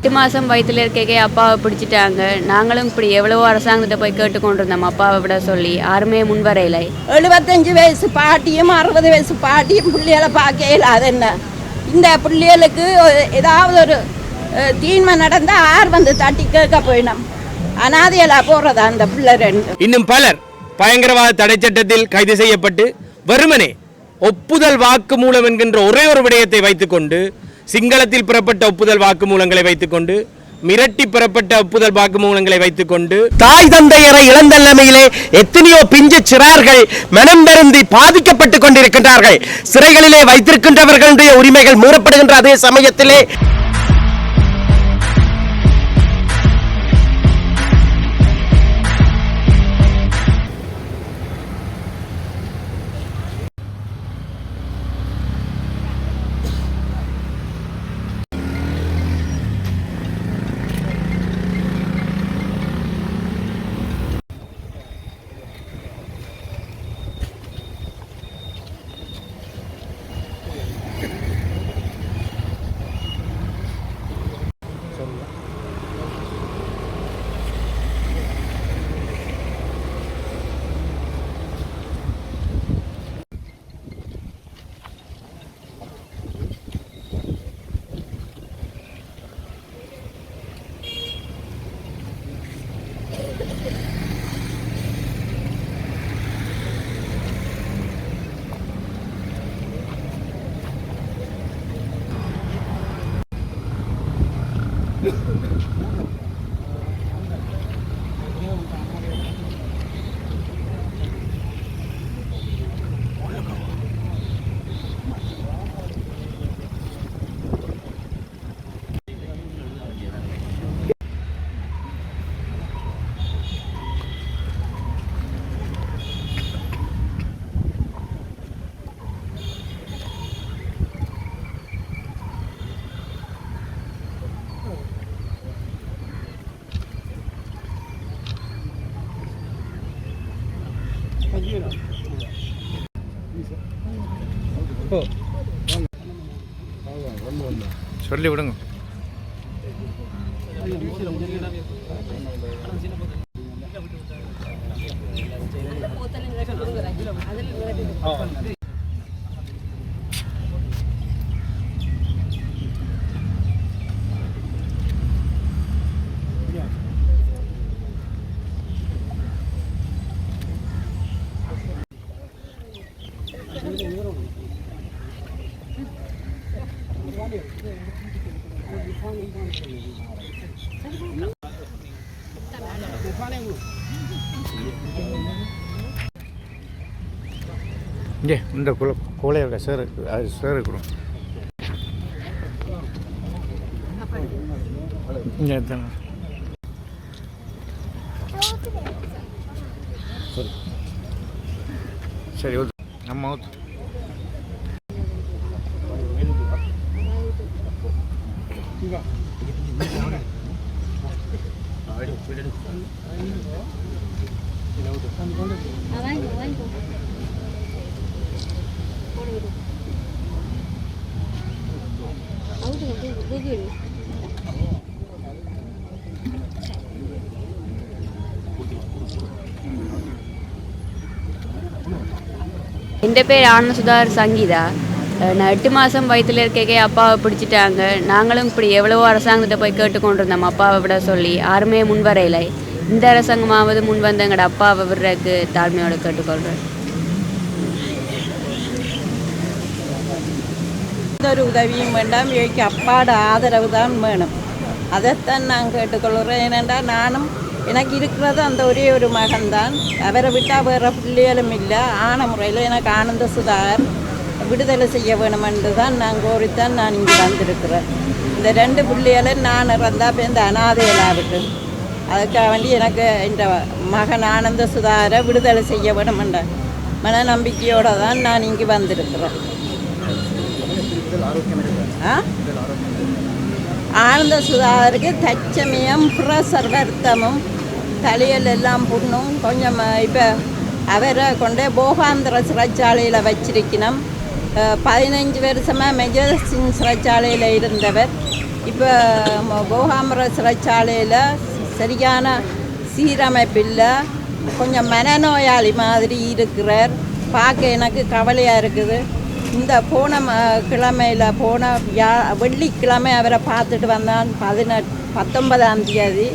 8 மாதம் வயிற்றில் இருக்கைக்கே அப்பாவை பிடிச்சிட்டாங்க. நாங்களும் இப்படி எவ்வளவோ அரசாங்கத்திட்ட போய் கேட்டுக்கொண்டிருந்தோம் அப்பாவை விட சொல்லி. யாருமே முன்வரையிலை. 75 வயசு பாட்டியும் 60 வயசு பாட்டியும் பிள்ளைகளை பார்க்க இயலாது. என்ன இந்த பிள்ளைகளுக்கு ஏதாவது ஒரு தீன்மை நடந்தால் யார் வந்து தட்டி கேட்க போயினோம். அனாதையெல்லாம் போகிறதா அந்த பிள்ளை ரெண்டு. இன்னும் பலர் பயங்கரவாத தடை சட்டத்தில் கைது செய்யப்பட்டு வெறுமனே ஒப்புதல் வாக்குமூலம் என்கின்ற ஒரே ஒரு விடயத்தை வைத்துக்கொண்டு, சிங்களத்தில் பெறப்பட்ட ஒப்புதல் வாக்குமூலங்களை வைத்துக்கொண்டு, மிரட்டி பெறப்பட்ட ஒப்புதல் வாக்குமூலங்களை வைத்துக்கொண்டு, தாய் தந்தையரை இழந்த நிலைமையிலே எத்தனையோ பிஞ்சு சிறார்கள் மனம் வருந்தி பாதிக்கப்பட்டுக் கொண்டிருக்கின்றார்கள். சிறைகளிலே வைத்திருக்கின்றவர்களுடைய உரிமைகள் மீறப்படுகின்ற அதே சமயத்திலே சொல்லி விடுங்க. இங்கே இந்த கோலை இருக்க சேர் அது சேர் இருக்கணும். இங்கே தானே சரி சரி ஓகே நம்ம ஊற்று. என் பேர் ஆனசுதார் சங்கீதா. நான் 8 மாதம் வயிற்றில் இருக்கைக்கே அப்பாவை பிடிச்சிட்டாங்க. நாங்களும் இப்படி எவ்வளவோ அரசாங்கத்திட்ட போய் கேட்டுக்கொண்டிருந்தோம் அப்பாவை விட சொல்லி. யாருமே முன்வரையிலை. இந்த அரசாங்கமாவது முன் வந்து எங்களோட அப்பாவை விடுறதுக்கு தாழ்மையோடு கேட்டுக்கொள்கிறேன். ஒரு உதவியும் வேண்டாம், இவைக்கு அப்பாட ஆதரவு தான் வேணும். அதைத்தான் நான் கேட்டுக்கொள்கிறேன். ஏனென்றால் நானும் எனக்கு இருக்கிறது அந்த ஒரே ஒரு மகன்தான். அவரை விட்டால் வேறு பிள்ளைகளும் இல்லை. ஆன முறையில் எனக்கு ஆனந்த சுதாகர் விடுதலை செய்ய வேணும் என்று தான் நான் கோரித்தான் நான் இங்கே வந்திருக்கிறேன். இந்த 2 பிள்ளைகளை நான் இறந்தால் இப்போ இந்த அனாதைகளாகட்டும். அதுக்காக வேண்டி எனக்கு இந்த மகன் ஆனந்த சுதாகரை விடுதலை செய்ய வேணும் என்ற மன நம்பிக்கையோடு தான் நான் இங்கே வந்திருக்கிறேன். ஆனந்த சுதாகருக்கு தச்சமயம் பிரசர் வருத்தமும் தலையில் எல்லாம் புண்ணும் கொஞ்சம். இப்போ அவரை கொண்டே போகாந்திர சிறைச்சாலையில் வச்சிருக்கணும். 15 வருஷமாக மெஜர் சிங் சிறைச்சாலையில் இருந்தவர். இப்போ போகாமர சிறைச்சாலையில் சரியான சீரமைப்பில்லை, கொஞ்சம் மனநோயாளி மாதிரி இருக்கிறார். பார்க்க எனக்கு கவலையாக இருக்குது. இந்த போன வெள்ளிக்கிழமை அவரை பார்த்துட்டு வந்தான் 19ஆம் தேதி.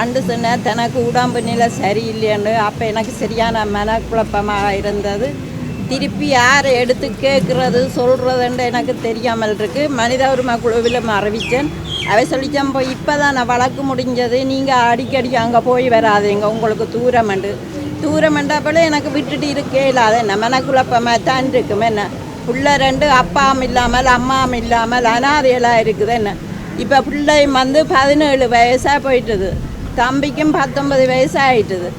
அன்று சொன்னார் தனக்கு உடம்பு நிலை சரியில்லைன்னு. அப்போ எனக்கு சரியான மனக்குழப்பமாக இருந்தது. திருப்பி யாரை எடுத்து கேட்குறது சொல்கிறதுன்னு எனக்கு தெரியாமல் இருக்குது. மனித உரிமை குழுவில் அறிவித்தேன். அவை சொல்லிச்சேன், இப்போ தான் நான் வழக்கு முடிஞ்சது, நீங்கள் அடிக்கடி அங்கே போய் வராதீங்க, உங்களுக்கு தூரமெண்டா எனக்கு விட்டுட்டு இருக்கே இல்லாத என்ன மனக்குழப்பமாக தான் இருக்கும். என்ன பிள்ளை 2 அப்பாவும் இல்லாமல் அம்மாவும் இல்லாமல் அனாதையெல்லாம் இருக்குது. என்ன இப்போ பிள்ளையும் 17 வயசாக போயிட்டுது, தம்பிக்கும் 19 வயசாகிட்டுது.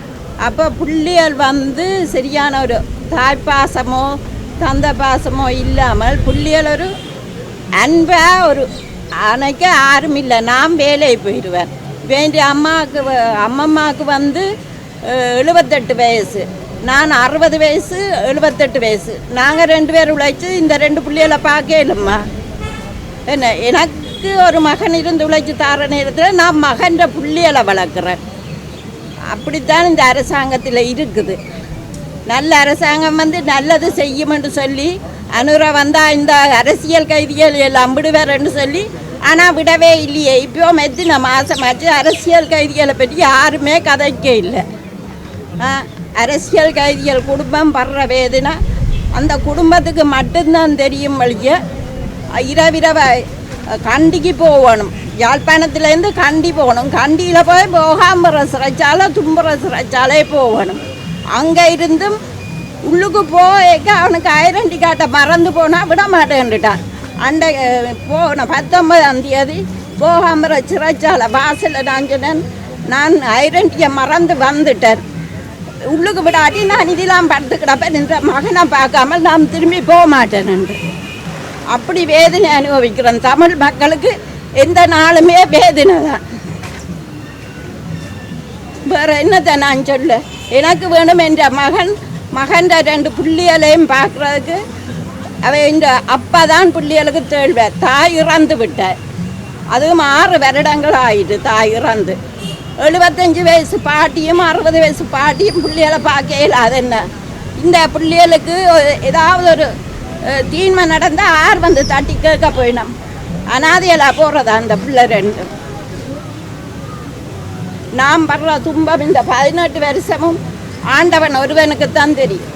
அப்போ பிள்ளைகள் சரியான ஒரு தாய்ப்பாசமோ தந்தை பாசமோ இல்லாமல் பிள்ளைகள் ஒரு அன்பாக ஒரு அன்னைக்கு யாரும் இல்லை. நான் வேலையை போயிடுவேன். வேண்டிய அம்மம்மாவுக்கு 78 வயசு, நான் 60 வயசு, 78 வயசு. நாங்கள் 2 பேர் உழைச்சி இந்த 2 பிள்ளைகளை பார்க்க இல்லைம்மா. என்ன எனக்கு ஒரு மகன் இருந்து உழைச்சி தர நேரத்தில் நான் மகன்ற பிள்ளைகளை வளர்க்குறேன். அப்படித்தான் இந்த அரசாங்கத்தில் இருக்குது. நல்ல அரசாங்கம் நல்லது செய்யுமென்று சொல்லி அனுரா வந்தால் இந்த அரசியல் கைதிகள் எல்லாம் விடுவார்ன்னு சொல்லி, ஆனால் விடவே இல்லையே. இப்போ எத்தனை மாதமாச்சு அரசியல் கைதிகளை பற்றி யாருமே கதைக்க இல்லை. அரசியல் கைதிகள் குடும்பம் படுற வேதனை அந்த குடும்பத்துக்கு மட்டும்தான் தெரியும். வழிய இரவிரவை கண்டிக்கு போகணும், யாழ்ப்பாணத்துலேருந்து கண்டி போகணும். கண்டியில் போய் போகாம்பர சிறைச்சாலை தும்புற சிறைச்சாலை போகணும். அங்கே இருந்தும் உள்ளுக்கு போக அவனுக்கு ஐடென்டி கார்டை மறந்து போனால் விட மாட்டேன்ட்டான். அண்டை போன 19ஆம் தேதி போகாம்பர சிறைச்சாலை வாசலில் நான் சொன்னேன், நான் ஐடென்டியை மறந்து வந்துட்டேன், உள்ளுக்கு விடாட்டி நான் இதெல்லாம் படுத்து கிடப்பேன், இந்த மகனை பார்க்காமல் நான் திரும்பி போக மாட்டேன். அப்படி வேதனை அனுபவிக்கிறேன். தமிழ் மக்களுக்கு எந்த நாளுமே வேதனை தான். வேறு என்னத்தை நான் சொல்ல? எனக்கு வேணும் என்ற மகன் 2 பிள்ளைகளையும் பார்க்குறதுக்கு இந்த அப்பா தான் பிள்ளைகளுக்கு தேழ்வார். தாய் இறந்து விட்டார், அதுவும் 6 வருடங்கள் ஆயிட்டு தாய் இறந்து. 75 வயசு பாட்டியும் 60 வயசு பாட்டியும் பிள்ளைகளை பார்க்க இயலாது. என்ன இந்த பிள்ளைகளுக்கு ஏதாவது ஒரு தீன்மை நடந்தால் யார் தட்டி கேட்க போயினோம். அனாதையெல்லாம் போகிறதா அந்த பிள்ளை 2. நாம் படுற துன்பம் இந்த 18 வருஷமும் ஆண்டவன் ஒருவனுக்குத்தான் தெரியும்.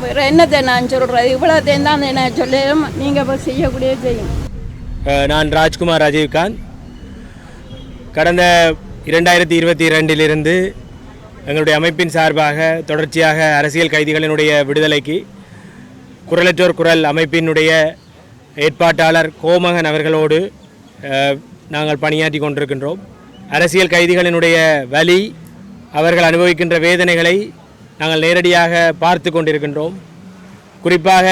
வேறு என்னத்தை நான் சொல்கிறது? இவ்வளோத்தையும் தான் என்ன சொல்லும், நீங்கள் இப்போ செய்யக்கூடிய செய்யும். நான் ராஜ்குமார் ராஜீவ்காந்த். கடந்த 2022 எங்களுடைய அமைப்பின் சார்பாக தொடர்ச்சியாக அரசியல் கைதிகளினுடைய விடுதலைக்கு குரலற்றோர் குரல் அமைப்பினுடைய ஏற்பாட்டாளர் கோமகன் அவர்களோடு நாங்கள் பணியாற்றி கொண்டிருக்கின்றோம். அரசியல் கைதிகளினுடைய வலி, அவர்கள் அனுபவிக்கின்ற வேதனைகளை நாங்கள் நேரடியாக பார்த்து கொண்டிருக்கின்றோம். குறிப்பாக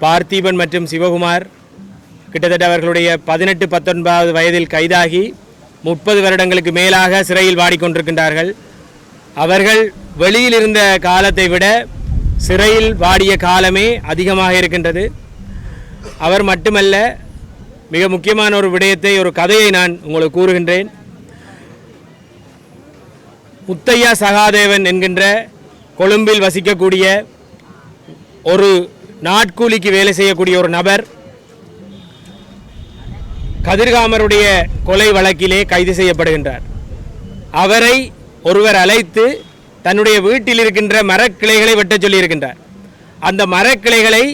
பார்த்திபன் மற்றும் சிவகுமார் கிட்டத்தட்ட அவர்களுடைய 18-19 வயதில் கைதாகி 30 வருடங்களுக்கு மேலாக சிறையில் வாடிக்கொண்டிருக்கின்றார்கள். அவர்கள் வெளியில் இருந்த காலத்தை விட சிறையில் வாடிய காலமே அதிகமாக இருக்கின்றது. அவர் மட்டுமல்ல, மிக முக்கியமான ஒரு விடயத்தை, ஒரு கதையை நான் உங்களுக்கு கூறுகின்றேன். முத்தையா சகாதேவன் என்கின்ற கொழும்பில் வசிக்கக்கூடிய ஒரு நாட்கூலிக்கு வேலை செய்யக்கூடிய ஒரு நபர் கதிர்காமருடைய கொலை வழக்கிலே கைது செய்யப்படுகின்றார். அவரை ஒருவர் அழைத்து தன்னுடைய வீட்டில் இருக்கின்ற மரக்கிளைகளை வெட்டச் சொல்லியிருக்கின்றார். அந்த மரக்கிளைகளை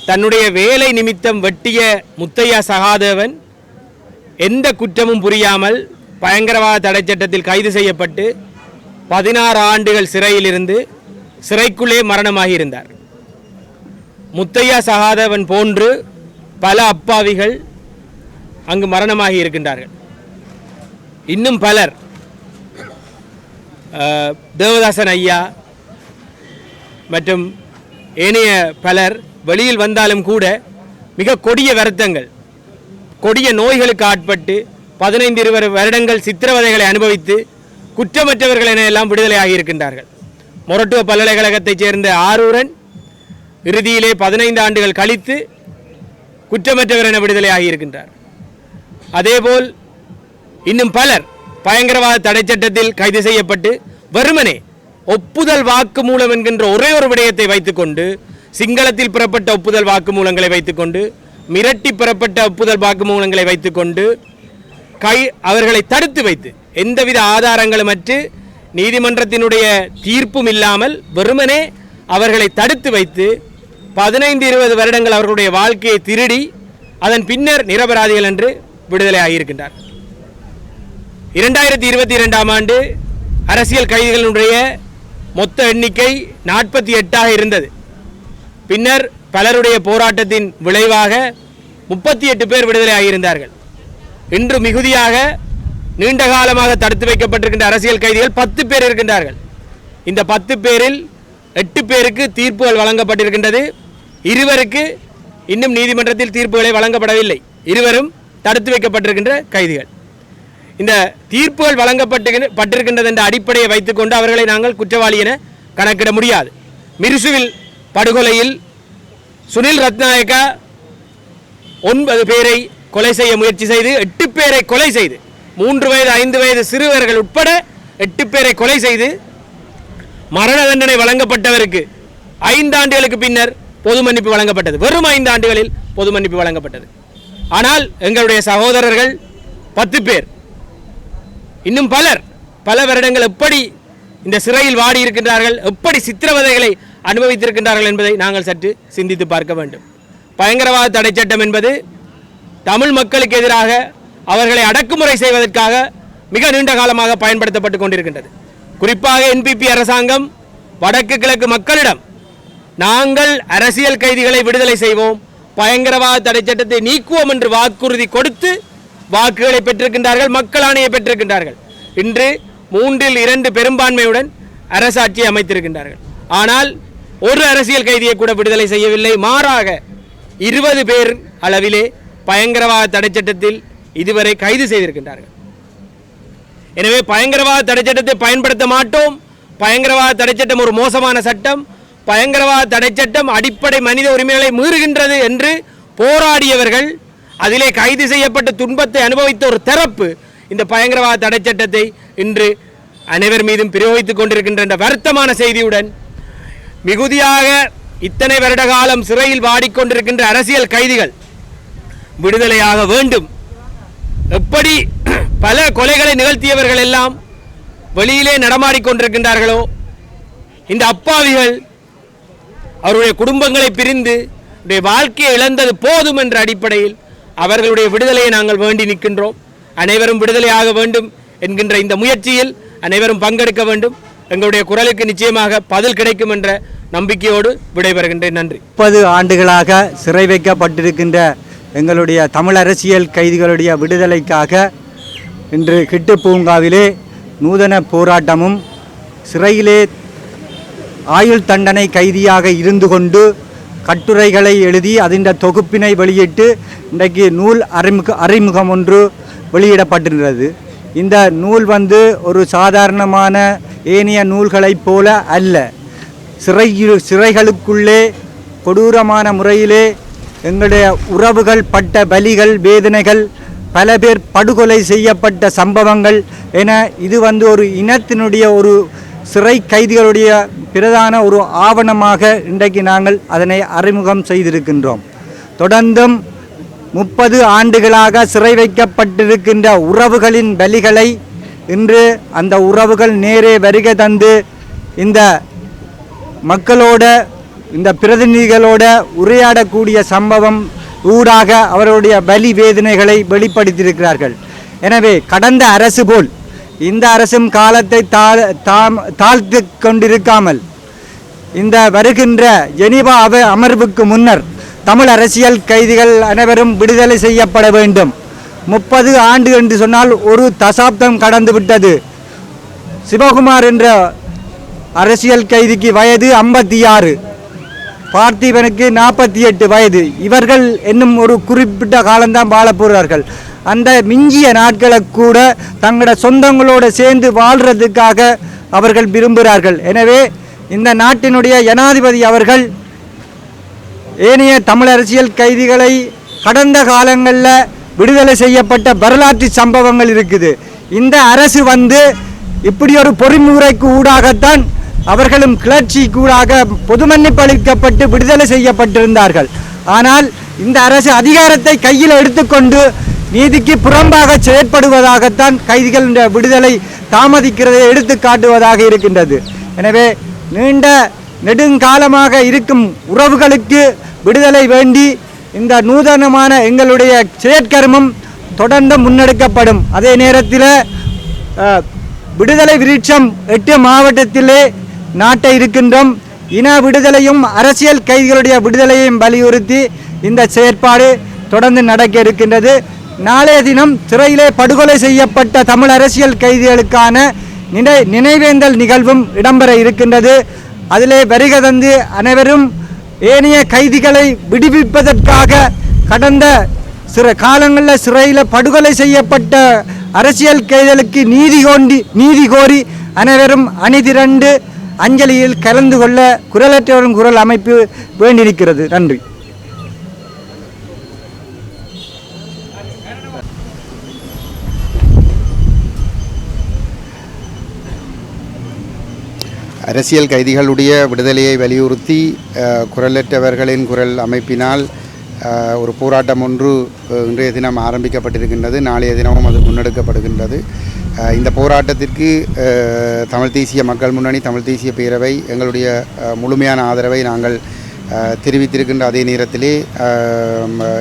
தன்னுடைய வேலை நிமித்தம் வெட்டிய முத்தையா சகாதேவன் எந்த குற்றமும் புரியாமல் பயங்கரவாத தடை சட்டத்தில் கைது செய்யப்பட்டு 16 ஆண்டுகள் சிறையில் இருந்து சிறைக்குள்ளே மரணமாகி இருந்தார். முத்தையா சகாதேவன் போன்று பல அப்பாவிகள் அங்கு மரணமாகி இருக்கின்றார்கள். இன்னும் பலர், தேவதாசன் ஐயா மற்றும் ஏனைய பலர் வெளியில் வந்தாலும் கூட மிக கொடிய வருத்தங்கள், கொடிய நோய்களுக்கு ஆட்பட்டு 15-20 வருடங்கள் சித்திரவதைகளை அனுபவித்து குற்றமற்றவர்கள் என எல்லாம் விடுதலையாகி இருக்கின்றார்கள். மொரட்டுவ பல்கலைக்கழகத்தைச் சேர்ந்த ஆரூரன் இறுதியிலே 15 ஆண்டுகள் கழித்து குற்றமற்றவர் என விடுதலையாகி இருக்கின்றார். அதேபோல் இன்னும் பலர் பயங்கரவாத தடை சட்டத்தில் கைது செய்யப்பட்டு வெறுமனே ஒப்புதல் வாக்குமூலம் என்கின்ற ஒரே ஒரு விடயத்தை வைத்துக்கொண்டு, சிங்களத்தில் பெறப்பட்ட ஒப்புதல் வாக்குமூலங்களை வைத்துக்கொண்டு, மிரட்டி பெறப்பட்ட ஒப்புதல் வாக்குமூலங்களை வைத்துக்கொண்டு அவர்களை தடுத்து வைத்து எந்தவித ஆதாரங்களுமற்று நீதிமன்றத்தினுடைய தீர்ப்பும் இல்லாமல் வெறுமனே அவர்களை தடுத்து வைத்து 15-20 வருடங்கள் அவர்களுடைய வாழ்க்கையை திருடி அதன் பின்னர் நிரபராதிகள் என்று விடுதலை ஆகியிருக்கின்றார். 2022ஆம் ஆண்டு அரசியல் கைதிகளுடைய மொத்த எண்ணிக்கை 48ஆக இருந்தது. பின்னர் பலருடைய போராட்டத்தின் விளைவாக 38 பேர் விடுதலை ஆகியிருந்தார்கள். இன்று மிகுதியாக நீண்ட காலமாக தடுத்து வைக்கப்பட்டிருக்கின்ற அரசியல் கைதிகள் 10 பேர் இருக்கின்றார்கள். இந்த 10 பேரில் 8 பேருக்கு தீர்ப்புகள் வழங்கப்பட்டிருக்கின்றது. 2 இன்னும் நீதிமன்றத்தில் தீர்ப்புகளை வழங்கப்படவில்லை. 2 தடுத்து வைக்கப்பட்டிருக்கின்ற கைதிகள். இந்த தீர்ப்புகள் வழங்கப்பட்டிருக்கின்றது என்ற அடிப்படையை வைத்துக்கொண்டு அவர்களை நாங்கள் குற்றவாளி என கணக்கிட முடியாது. மிருசுவில் படுகொலையில் சுனில் ரத்நாயக்கா 9 பேரை கொலை செய்ய முயற்சி செய்து 8 பேரை கொலை செய்து 3 வயது 5 வயது சிறுவர்கள் உட்பட 8 பேரை கொலை செய்து மரண தண்டனை வழங்கப்பட்டவருக்கு 5 ஆண்டுகளுக்கு பின்னர் பொது மன்னிப்பு வழங்கப்பட்டது. வெறும் 5 ஆண்டுகளில் பொது மன்னிப்பு வழங்கப்பட்டது. ஆனால் எங்களுடைய சகோதரர்கள் 10 பேர், இன்னும் பல வருடங்கள் எப்படி இந்த சிறையில் வாடி இருக்கின்றார்கள், எப்படி சித்திரவதைகளை அனுபவித்திருக்கின்றார்கள் என்பதை நாங்கள் சற்று சிந்தித்து பார்க்க வேண்டும். பயங்கரவாத தடை சட்டம் என்பது தமிழ் மக்களுக்கு எதிராக அவர்களை அடக்குமுறை செய்வதற்காக மிக நீண்ட காலமாக பயன்படுத்தப்பட்டு கொண்டிருக்கின்றது. குறிப்பாக என்பிபி அரசாங்கம் வடக்கு கிழக்கு மக்களிடம் நாங்கள் அரசியல் கைதிகளை விடுதலை செய்வோம், பயங்கரவாத தடை சட்டத்தை நீக்குவோம் என்று வாக்குறுதி கொடுத்து வாக்குகளை பெற்றிருக்கின்றார்கள், மக்கள் ஆணையை பெற்றிருக்கின்றார்கள். இன்று 3-2 பெரும்பான்மையுடன் அரசாட்சியை அமைத்திருக்கின்றார்கள். ஆனால் ஒரு அரசியல் கைதியை கூட விடுதலை செய்யவில்லை. மாறாக 20 பேர் அளவிலே பயங்கரவாத தடை சட்டத்தில் இதுவரை கைது செய்திருக்கின்றார்கள். எனவே பயங்கரவாத தடை சட்டத்தை பயன்படுத்த மாட்டோம், பயங்கரவாத தடை சட்டம் ஒரு மோசமான சட்டம், பயங்கரவாத தடை சட்டம் அடிப்படை மனித உரிமைகளை மீறுகின்றது என்று போராடியவர்கள், அதிலே கைது செய்யப்பட்ட துன்பத்தை அனுபவித்த ஒரு தரப்பு இந்த பயங்கரவாத தடை சட்டத்தை இன்று அனைவர் மீதும் பிரயோகித்துக் கொண்டிருக்கின்ற வருத்தமான செய்தியுடன் மிகுதியாக இத்தனை வருட காலம் சிறையில் வாடிக்கொண்டிருக்கின்ற அரசியல் கைதிகள் விடுதலையாக வேண்டும். எப்படி பல கொலைகளை நிகழ்த்தியவர்கள் எல்லாம் வெளியிலே நடமாடிக்கொண்டிருக்கின்றார்களோ, இந்த அப்பாவிகள் அவருடைய குடும்பங்களை பிரிந்து வாழ்க்கையை இழந்தது போதும் என்ற அடிப்படையில் அவர்களுடைய விடுதலையை நாங்கள் வேண்டி நிற்கின்றோம். அனைவரும் விடுதலையாக வேண்டும் என்கின்ற இந்த முயற்சியில் அனைவரும் பங்கெடுக்க வேண்டும். எங்களுடைய குரலுக்கு நிச்சயமாக பதில் கிடைக்கும் என்ற நம்பிக்கையோடு விடைபெறுகின்றேன். நன்றி. 30 ஆண்டுகளாக சிறை வைக்கப்பட்டிருக்கின்ற எங்களுடைய தமிழ் அரசியல் கைதிகளுடைய விடுதலைக்காக இன்று கிட்டு பூங்காவிலே நூதன போராட்டமும், சிறையிலே ஆயுள் தண்டனை கைதியாக இருந்து கொண்டு கட்டுரைகளை எழுதி அதன் தொகுப்பினை வெளியிட்டு இன்றைக்கு நூல் அறிமுகம் ஒன்று வெளியிடப்பட்டிருக்கிறது. இந்த நூல் ஒரு சாதாரணமான ஏனைய நூல்களைப் போல அல்ல. சிறைகளுக்குள்ளே கொடூரமான முறையிலே எங்களுடைய உறவுகள் பட்ட பலிகள், வேதனைகள், பல பேர் படுகொலை செய்யப்பட்ட சம்பவங்கள் என இது ஒரு இனத்தினுடைய ஒரு சிறை கைதிகளுடைய பிரதான ஒரு ஆவணமாக இன்றைக்கு நாங்கள் அதனை அறிமுகம் செய்திருக்கின்றோம். தொடர்ந்தும் 30 ஆண்டுகளாக சிறை வைக்கப்பட்டிருக்கின்ற உறவுகளின் பலிகளை இன்று அந்த உறவுகள் நேரே வருகை தந்து இந்த மக்களோட, இந்த பிரதிநிதிகளோட உரையாடக்கூடிய சம்பவம் ஊடாக அவர்களுடைய பலி வேதனைகளை வெளிப்படுத்தியிருக்கிறார்கள். எனவே கடந்த அரசு போல் இந்த அரசும் காலத்தை தாழ்த்து கொண்டிருக்காமல் இந்த வருகின்ற ஜெனீவா அமர்வுக்கு முன்னர் தமிழ் அரசியல் கைதிகள் அனைவரும் விடுதலை செய்யப்பட வேண்டும். 30 ஆண்டு என்று சொன்னால் ஒரு தசாப்தம் கடந்து விட்டது. சிவகுமார் என்ற அரசியல் கைதிக்கு வயது 56, பார்த்திபனுக்கு 48 வயது. இவர்கள் இன்னும் ஒரு குறிப்பிட்ட காலம்தான் வாழப் போகிறார்கள். அந்த மிஞ்சிய நாட்களை கூட தங்களோட சொந்தங்களோடு சேர்ந்து வாழ்கிறதுக்காக அவர்கள் விரும்புகிறார்கள். எனவே இந்த நாட்டினுடைய ஜனாதிபதி அவர்கள் ஏனைய தமிழ் அரசியல் கைதிகளை கடந்த காலங்களில் விடுதலை செய்யப்பட்ட வரலாற்று சம்பவங்கள் இருக்குது. இந்த அரசு வந்து இப்படி ஒரு பொறிமுறைக்கு ஊடாகத்தான் அவர்களும் கிளர்ச்சிக்கு ஊடாக பொது மன்னிப்பு அளிக்கப்பட்டு விடுதலை செய்யப்பட்டிருந்தார்கள். ஆனால் இந்த அரசு அதிகாரத்தை கையில் எடுத்துக்கொண்டு நீதிக்கு புறம்பாக செயற்படுவதாகத்தான் கைதிகள் விடுதலை தாமதிக்கிறதை எடுத்து காட்டுவதாக இருக்கின்றது. எனவே நீண்ட நெடுங்காலமாக இருக்கும் உறவுகளுக்கு விடுதலை வேண்டி இந்த நூதனமான எங்களுடைய செயற்கர்மம் தொடர்ந்து முன்னெடுக்கப்படும். அதே நேரத்தில் விடுதலை விருட்சம் 8 மாவட்டத்திலே நாட்டை இருக்கின்றோம். இன விடுதலையும் அரசியல் கைதிகளுடைய விடுதலையையும் வலியுறுத்தி இந்த செயற்பாடு தொடர்ந்து நடக்க இருக்கின்றது. நாளைய தினம் சிறையிலே படுகொலை செய்யப்பட்ட தமிழ் அரசியல் கைதிகளுக்கான நினைவேந்தல் நிகழ்வும் இடம்பெற இருக்கின்றது. அதிலே வருகை தந்து அனைவரும் ஏனைய கைதிகளை விடுவிப்பதற்காக கடந்த சில காலங்களில் சிறையில் படுகொலை செய்யப்பட்ட அரசியல் கைதிகளுக்கு நீதி கோரி அனைவரும் அணிதிரண்டு அஞ்சலியில் கலந்து கொள்ள குரலற்றவரின் குரல் அமைப்பு வேண்டியிருக்கிறது. நன்றி. அரசியல் கைதிகளுடைய விடுதலையை வலியுறுத்தி குரலற்றவர்களின் குரல் அமைப்பினால் ஒரு போராட்டம் ஒன்று இன்றைய தினம் ஆரம்பிக்கப்பட்டிருக்கின்றது. நாளைய தினமும் அது முன்னெடுக்கப்படுகின்றது. இந்த போராட்டத்திற்கு தமிழ் தேசிய மக்கள் முன்னணி, தமிழ் தேசிய பேரவை எங்களுடைய முழுமையான ஆதரவை நாங்கள் தெரிவித்திருக்கின்ற அதே நேரத்திலே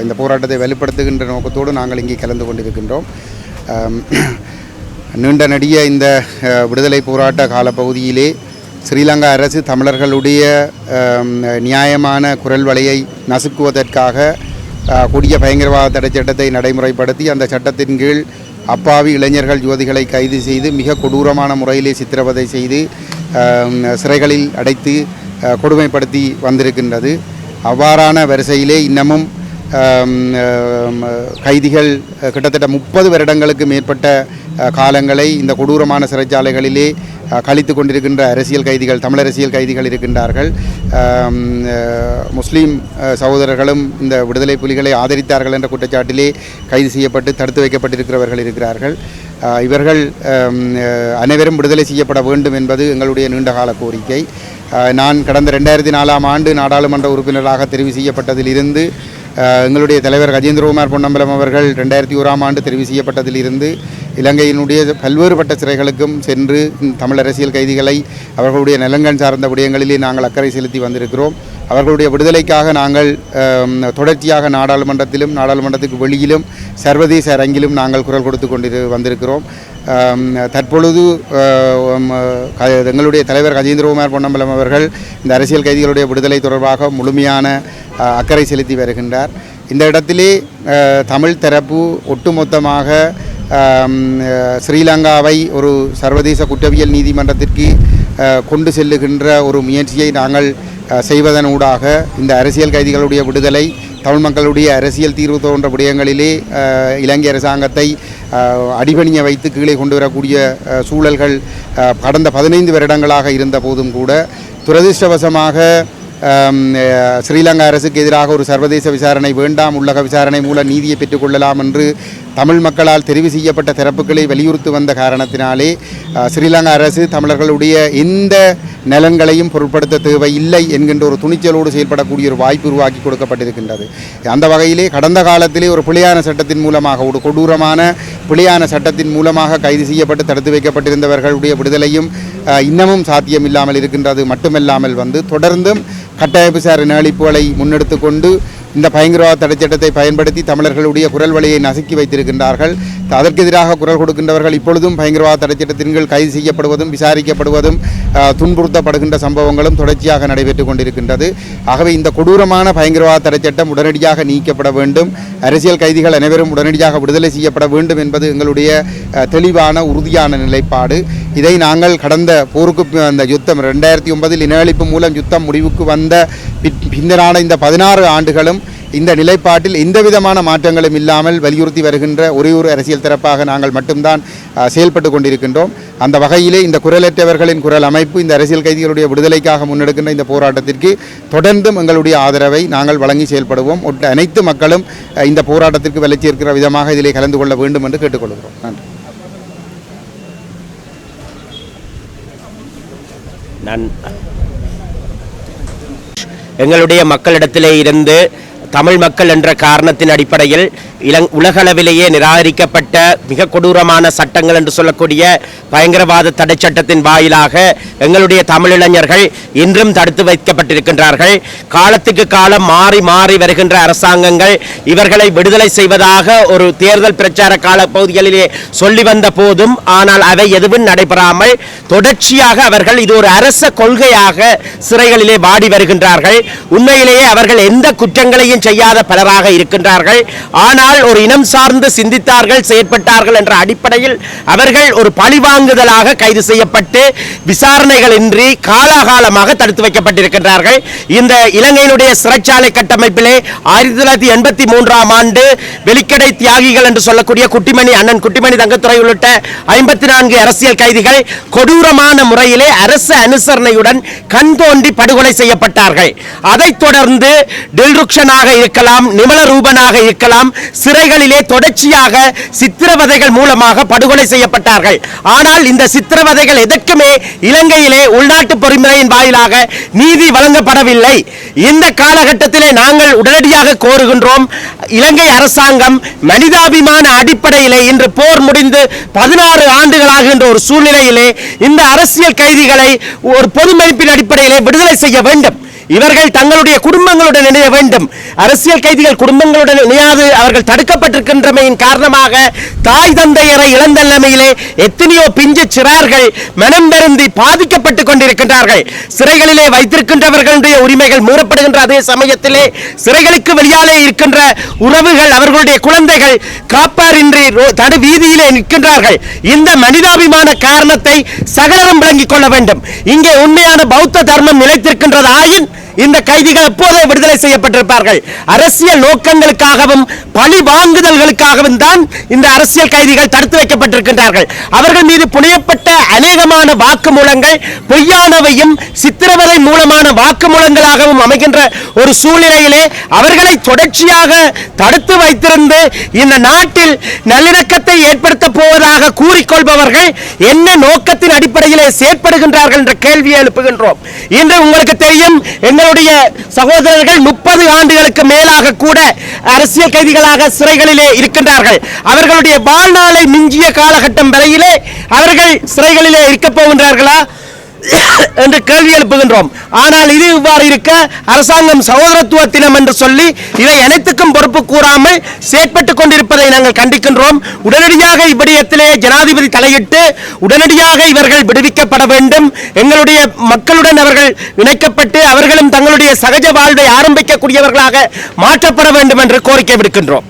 இந்த போராட்டத்தை வலுப்படுத்துகின்ற நோக்கத்தோடு நாங்கள் இங்கே கலந்து கொண்டிருக்கின்றோம். நீண்ட நெடிய இந்த விடுதலை போராட்ட காலப்பகுதியிலே ஸ்ரீலங்கா அரசு தமிழர்களுடைய நியாயமான குரல் வலையை நசுக்குவதற்காக கொடிய பயங்கரவாத தடை சட்டத்தை நடைமுறைப்படுத்தி அந்த சட்டத்தின் கீழ் அப்பாவி இளைஞர்கள் யுவதிகளை கைது செய்து மிக கொடூரமான முறையிலே சித்திரவதை செய்து சிறைகளில் அடைத்து கொடுமைப்படுத்தி வந்திருக்கின்றது. அவ்வாறான வரிசையிலே இன்னமும் கைதிகள் கிட்டத்தட்ட 30 வருடங்களுக்கு மேற்பட்ட காலங்களை இந்த கொடூரமான சிறைச்சாலைகளிலே கழித்து கொண்டிருக்கின்ற அரசியல் கைதிகள், தமிழ் அரசியல் கைதிகள் இருக்கின்றார்கள். முஸ்லீம் சகோதரர்களும் இந்த விடுதலை புலிகளை ஆதரித்தார்கள் என்ற குற்றச்சாட்டிலே கைது செய்யப்பட்டு தடுத்து வைக்கப்பட்டிருக்கிறவர்கள் இருக்கிறார்கள். இவர்கள் அனைவரும் விடுதலை செய்யப்பட வேண்டும் என்பது எங்களுடைய நீண்டகால கோரிக்கை. நான் கடந்த 2004ஆம் ஆண்டு நாடாளுமன்ற உறுப்பினராக தெரிவு செய்யப்பட்டதிலிருந்து எங்களுடைய தலைவர் கஜேந்திரகுமார் பொன்னம்பலம் அவர்கள் 2001ஆம் ஆண்டு தெரிவு செய்யப்பட்டதிலிருந்து இலங்கையினுடைய பல்வேறுபட்ட சிறைகளுக்கும் சென்று தமிழ் அரசியல் கைதிகளை அவர்களுடைய நலன்கள் சார்ந்த விடயங்களிலே நாங்கள் அக்கறை செலுத்தி வந்திருக்கிறோம். அவர்களுடைய விடுதலைக்காக நாங்கள் தொடர்ச்சியாக நாடாளுமன்றத்திலும் நாடாளுமன்றத்துக்கு வெளியிலும் சர்வதேச அரங்கிலும் நாங்கள் குரல் கொடுத்து வந்திருக்கிறோம். தற்பொழுது எங்களுடைய தலைவர் கஜேந்திரகுமார் பொன்னம்பலம் அவர்கள் இந்த அரசியல் கைதிகளுடைய விடுதலை தொடர்பாக முழுமையான அக்கறை செலுத்தி வருகின்றார். இந்த இடத்திலே தமிழ் தரப்பு ஒட்டுமொத்தமாக ஸ்ரீலங்காவை ஒரு சர்வதேச குற்றவியல் நீதிமன்றத்திற்கு கொண்டு செல்லுகின்ற ஒரு முயற்சியை நாங்கள் செய்வதனூடாக இந்த அரசியல் கைதிகளுடைய விடுதலை, தமிழ் மக்களுடைய அரசியல் தீர்வு தோன்ற விடயங்களிலே இலங்கை அரசாங்கத்தை அடிபணிய வைத்து கீழே கொண்டு வரக்கூடிய சூழல்கள் கடந்த 15 வருடங்களாக இருந்த போதும் கூட துரதிர்ஷ்டவசமாக ஸ்ரீலங்கா அரசுக்கு எதிராக ஒரு சர்வதேச விசாரணை வேண்டாம், உள்ளக விசாரணை மூலம் நீதியை பெற்றுக்கொள்ளலாம் என்று தமிழ் மக்களால் தெரிவு செய்யப்பட்ட தரப்புகளை வலியுறுத்தி வந்த காரணத்தினாலே ஸ்ரீலங்கா அரசு தமிழர்களுடைய எந்த நலன்களையும் பொருட்படுத்த தேவையில்லை என்கின்ற ஒரு துணிச்சலோடு செயல்படக்கூடிய ஒரு வாய்ப்பு உருவாக்கி கொடுக்கப்பட்டிருக்கின்றது. அந்த வகையிலே கடந்த காலத்திலே ஒரு பிழையான சட்டத்தின் மூலமாக, ஒரு கொடூரமான பிழையான சட்டத்தின் மூலமாக கைது செய்யப்பட்டு தடுத்து வைக்கப்பட்டிருந்தவர்களுடைய விடுதலையும் இன்னமும் சாத்தியமில்லாமல் இருக்கின்றது. மட்டுமல்லாமல் தொடர்ந்தும் கட்டமைப்பு சார் அழிப்புகளை முன்னெடுத்து கொண்டு இந்த பயங்கரவாத தடை சட்டத்தை பயன்படுத்தி தமிழர்களுடைய குரல் வலையை நசுக்கி வைத்திருக்கின்றார்கள். அதற்கு எதிராக குரல் கொடுக்கின்றவர்கள் இப்பொழுதும் பயங்கரவாத தடை சட்டத்தின் கீழ் கைது செய்யப்படுவதும் விசாரிக்கப்படுவதும் துன்புறுத்தப்படுகின்ற சம்பவங்களும் தொடர்ச்சியாக நடைபெற்று கொண்டிருக்கின்றது. ஆகவே இந்த கொடூரமான பயங்கரவாத தடை சட்டம் உடனடியாக நீக்கப்பட வேண்டும். அரசியல் கைதிகள் அனைவரும் உடனடியாக விடுதலை செய்யப்பட வேண்டும் என்பது எங்களுடைய தெளிவான உறுதியான நிலைப்பாடு. இதை நாங்கள் கடந்த போருக்கு அந்த யுத்தம் 2009 இனஅழிப்பு மூலம் யுத்தம் முடிவுக்கு வந்த பின்னரான இந்த 16 ஆண்டுகளும் இந்த நிலைப்பாட்டில் எந்தவிதமான மாற்றங்களும் இல்லாமல் வலியுறுத்தி வருகின்ற ஒரே ஒரு அரசியல் தரப்பாக நாங்கள் மட்டும்தான் செயல்பட்டு கொண்டிருக்கின்றோம். அந்த வகையிலே இந்த குரலற்றவர்களின் குரல் அமைப்பு இந்த அரசியல் கைதிகளுடைய விடுதலைக்காக முன்னெடுக்கின்ற இந்த போராட்டத்திற்கு தொடர்ந்தும் எங்களுடைய ஆதரவை நாங்கள் வழங்கி செயல்படுவோம். அனைத்து மக்களும் இந்த போராட்டத்திற்கு வளர்ச்சி இருக்கிற விதமாக இதிலே கலந்து கொள்ள வேண்டும் என்று கேட்டுக்கொள்கிறோம். நன்றி. எங்களுடைய மக்களிடத்திலே இருந்து தமிழ் மக்கள் என்ற காரணத்தின் அடிப்படையில் உலகளவிலேயே நிராகரிக்கப்பட்ட மிக கொடூரமான சட்டங்கள் என்று சொல்லக்கூடிய பயங்கரவாத தடை சட்டத்தின் வாயிலாக எங்களுடைய தமிழிளைஞர்கள் இன்றும் தடுத்து வைக்கப்பட்டிருக்கின்றார்கள். காலத்துக்கு காலம் மாறி மாறி வருகின்ற அரசாங்கங்கள் இவர்களை விடுதலை செய்வதாக ஒரு தேர்தல் பிரச்சார கால பகுதிகளிலே சொல்லி வந்த போதும் ஆனால் அவை எதுவும் நடைபெறாமல் தொடர்ச்சியாக அவர்கள் இது ஒரு அரச கொள்கையாக சிறைகளிலே வாடி வருகின்றார்கள். உண்மையிலேயே அவர்கள் எந்த குற்றங்களையும் செய்யாத பலராக இருக்கின்றார்கள். ஆனால் ஒரு இனம் சார்ந்து சிந்தித்தார்கள், செயற்பட்டார்கள் என்ற அடிப்படையில் அவர்கள் ஒரு பழிவாங்குதலாக கைது செய்யப்பட்டு விசாரணைகள் இன்றி காலாகாலமாக தடுத்து வைக்கப்பட்டிருக்கின்றார்கள். இந்த இலங்கையினுடைய சிறைச்சாலை கட்டமைப்பிலே 1983 ஆண்டு வெளிக்கடை தியாகிகள் என்று சொல்லக்கூடிய அண்ணன் குட்டிமணி தங்கத்துறை உள்ளிட்ட 54 அரசியல் கைதிகள் கொடூரமான முறையிலே அரசு அனுசரணையுடன் கண் தோண்டி படுகொலை செய்யப்பட்டார்கள். அதைத் தொடர்ந்து டில்ருக்ஷனாக இருக்கலாம், நிமல ரூபனாக இருக்கலாம், சிறைகளிலே தொடர்ச்சியாக சித்திரவதைகள் மூலமாக படுகொலை செய்யப்பட்டார்கள். ஆனால் இந்த சித்திரவதைகள் எதற்குமே இலங்கையிலே உள்நாட்டு பொறிமுறையின் வாயிலாக நீதி வழங்கப்படவில்லை. இந்த காலகட்டத்திலே நாங்கள் உடனடியாக கோருகின்றோம், இலங்கை அரசாங்கம் மனிதாபிமான அடிப்படையிலே இன்று போர் முடிந்து 16 ஆண்டுகளாகின்ற ஒரு சூழ்நிலையிலே இந்த அரசியல் கைதிகளை ஒரு பொதுமதிப்பின் அடிப்படையிலே விடுதலை செய்ய வேண்டும். இவர்கள் தங்களுடைய குடும்பங்களுடன் இணைய வேண்டும். அரசியல் கைதிகள் குடும்பங்களுடன் இணையாது அவர்கள் தடுக்கப்பட்டிருக்கின்றமையின் காரணமாக தாய் தந்தையரை இழந்த நிலைமையிலே எத்தனையோ பிஞ்சு சிறார்கள் மனம் வருந்தி பாதிக்கப்பட்டுக் கொண்டிருக்கின்றார்கள். சிறைகளிலே வைத்திருக்கின்றவர்களுடைய உரிமைகள் மீறப்படுகின்ற அதே சமயத்திலே சிறைகளுக்கு வெளியாலே இருக்கின்ற உறவுகள் அவர்களுடைய குழந்தைகள் காப்பாரின்றி தடு வீதியிலே நிற்கின்றார்கள். இந்த மனிதாபிமான காரணத்தை சகலரும் விளங்கிக் கொள்ள வேண்டும். இங்கே உண்மையான பௌத்த தர்மம் நிலைத்திருக்கின்றதாயின் இந்த கைதிகள் எப்போதே விடுதலை செய்யப்பட்டிருப்பார்கள். அரசியல் நோக்கங்களுக்காகவும் பழி வாங்குதல்களுக்காகவும் தான் இந்த அரசியல் கைதிகள் தடுத்து வைக்கப்பட்டிருக்கின்றார்கள். அவர்கள் மீது புனையப்பட்ட அநேகமான வாக்குமூலங்கள் பொய்யானவையும் சித்திரவதை மூலமான வாக்குமூலங்களாகவும் அமைகின்ற ஒரு சூழ்நிலையிலே அவர்களை தொடர்ச்சியாக தடுத்து வைத்திருந்து இந்த நாட்டில் நல்லிணக்கத்தை ஏற்படுத்த போவதாக கூறிக்கொள்பவர்கள் என்ன நோக்கத்தின் அடிப்படையிலே செயற்படுகின்றார்கள் என்ற கேள்வியை எழுப்புகின்றோம். இன்று உங்களுக்கு தெரியும், எங்களுடைய சகோதரர்கள் 30 ஆண்டுகளுக்கு மேலாக கூட அரசியல் கைதிகளாக சிறைகளிலே இருக்கின்றார்கள். அவர்களுடைய வாழ்நாளை மிஞ்சிய காலகட்டம் வரையிலே அவர்கள் சிறைகளிலே இருக்கப் போகின்றார்களா என்று கேள்வி எழுப்புகின்றோம். ஆனால் இது இவ்வாறு இருக்க அரசாங்கம் சகோதரத்துவ தினம் என்று சொல்லி இவை அனைத்துக்கும் பொறுப்பு கூறாமல் செயற்பட்டுக் கொண்டிருப்பதை நாங்கள் கண்டிக்கின்றோம். உடனடியாக இவ்விடயத்திலே ஜனாதிபதி தலையிட்டு உடனடியாக இவர்கள் விடுவிக்கப்பட வேண்டும். எங்களுடைய மக்களுடன் அவர்கள் இணைக்கப்பட்டு அவர்களும் தங்களுடைய சகஜ வாழ்வை ஆரம்பிக்கக்கூடியவர்களாக மாற்றப்பட வேண்டும் என்று கோரிக்கை விடுக்கின்றோம்.